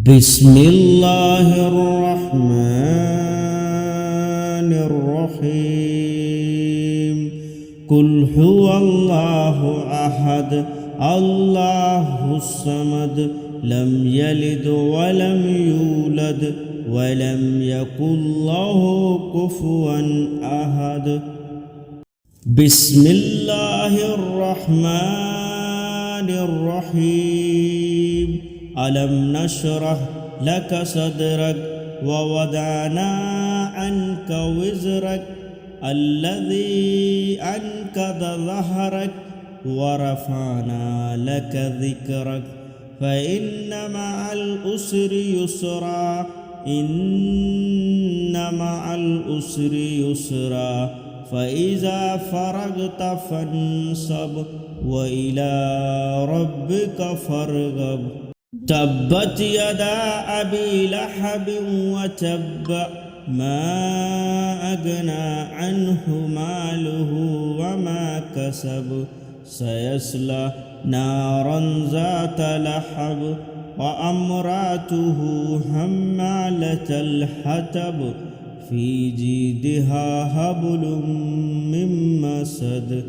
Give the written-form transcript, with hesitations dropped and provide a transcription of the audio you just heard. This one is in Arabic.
بسم الله الرحمن الرحيم قل هو الله أحد الله الصمد لم يلد ولم يولد ولم يكن له كفوا أحد بسم الله الرحمن الرحيم ألم نشرح لك صدرك ووضعنا عنك وزرك الذي أنقض ظهرك ورفعنا لك ذكرك فإن مع العسر يسرا إن مع العسر يسرا فإذا فرغت فانصب وإلى ربك فارغب تبت يدا أبي لهب وتب ما أغنى عنه ماله وما كسب سيصلى نارا ذات لهب وامرأته حمالة الحطب في جيدها حبل من مسد